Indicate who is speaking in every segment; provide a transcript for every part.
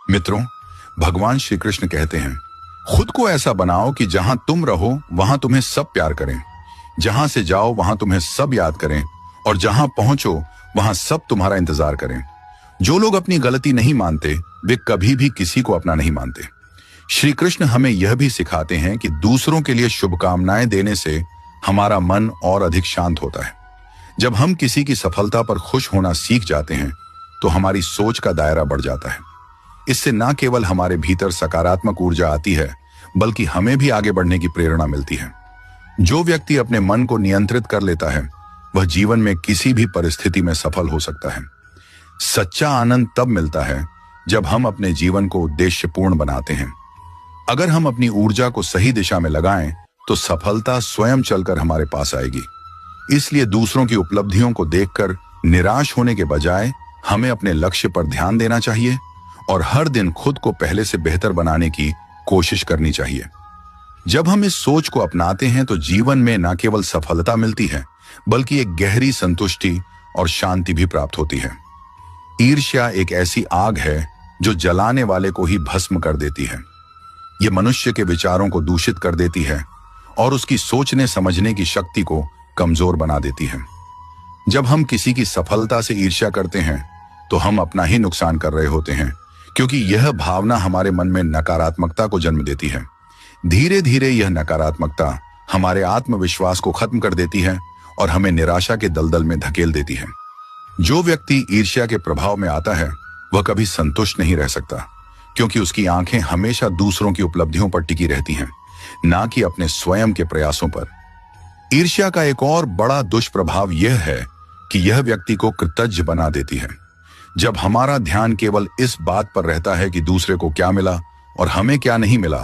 Speaker 1: मित्रों, भगवान श्री कृष्ण कहते हैं, खुद को ऐसा बनाओ कि जहां तुम रहो वहां तुम्हें सब प्यार करें, जहां से जाओ वहां तुम्हें सब याद करें, और जहां पहुंचो वहां सब तुम्हारा इंतजार करें। जो लोग अपनी गलती नहीं मानते वे कभी भी किसी को अपना नहीं मानते। श्री कृष्ण हमें यह भी सिखाते हैं कि दूसरों के लिए शुभकामनाएं देने से हमारा मन और अधिक शांत होता है। जब हम किसी की सफलता पर खुश होना सीख जाते हैं तो हमारी सोच का दायरा बढ़ जाता है। इससे न केवल हमारे भीतर सकारात्मक ऊर्जा आती है बल्कि हमें भी आगे बढ़ने की प्रेरणा मिलती है। जो व्यक्ति अपने मन को नियंत्रित कर लेता है वह जीवन में किसी भी परिस्थिति में सफल हो सकता है। सच्चा आनंद तब मिलता है जब हम अपने जीवन को उद्देश्यपूर्ण बनाते हैं। अगर हम अपनी ऊर्जा को सही दिशा में लगाएं तो सफलता स्वयं चलकर हमारे पास आएगी। इसलिए दूसरों की उपलब्धियों को देखकर निराश होने के बजाय हमें अपने लक्ष्य पर ध्यान देना चाहिए और हर दिन खुद को पहले से बेहतर बनाने की कोशिश करनी चाहिए। जब हम इस सोच को अपनाते हैं तो जीवन में न केवल सफलता मिलती है बल्कि एक गहरी संतुष्टि और शांति भी प्राप्त होती है। ईर्ष्या एक ऐसी आग है जो जलाने वाले को ही भस्म कर देती है। ये मनुष्य के विचारों को दूषित कर देती है और उसकी सोचने समझने की शक्ति को कमजोर बना देती है। जब हम किसी की सफलता से ईर्ष्या करते हैं तो हम अपना ही नुकसान कर रहे होते हैं, क्योंकि यह भावना हमारे मन में नकारात्मकता को जन्म देती है। धीरे धीरे यह नकारात्मकता हमारे आत्मविश्वास को खत्म कर देती है और हमें निराशा के दलदल में धकेल देती है। जो व्यक्ति ईर्ष्या के प्रभाव में आता है वह कभी संतुष्ट नहीं रह सकता, क्योंकि उसकी आंखें हमेशा दूसरों की उपलब्धियों पर टिकी रहती हैं, ना कि अपने स्वयं के प्रयासों पर। ईर्ष्या का एक और बड़ा दुष्प्रभाव यह है कि यह व्यक्ति को कृतज्ञ बना देती है। जब हमारा ध्यान केवल इस बात पर रहता है कि दूसरे को क्या मिला और हमें क्या नहीं मिला,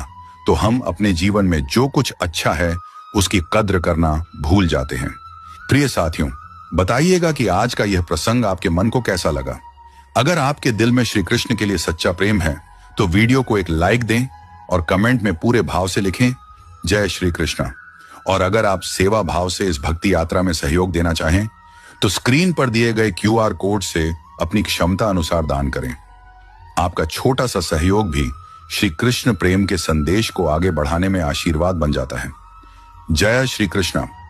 Speaker 1: तो हम अपने जीवन में जो कुछ अच्छा है उसकी कद्र करना भूल जाते हैं। प्रिय साथियों, बताइएगा कि आज का यह प्रसंग आपके मन को कैसा लगा। अगर आपके दिल में श्री कृष्ण के लिए सच्चा प्रेम है तो वीडियो को एक लाइक दें और कमेंट में पूरे भाव से लिखें, जय श्री कृष्ण। और अगर आप सेवा भाव से इस भक्ति यात्रा में सहयोग देना चाहें तो स्क्रीन पर दिए गए QR कोड से अपनी क्षमता अनुसार दान करें। आपका छोटा सा सहयोग भी श्री कृष्ण प्रेम के संदेश को आगे बढ़ाने में आशीर्वाद बन जाता है। जय श्री कृष्ण।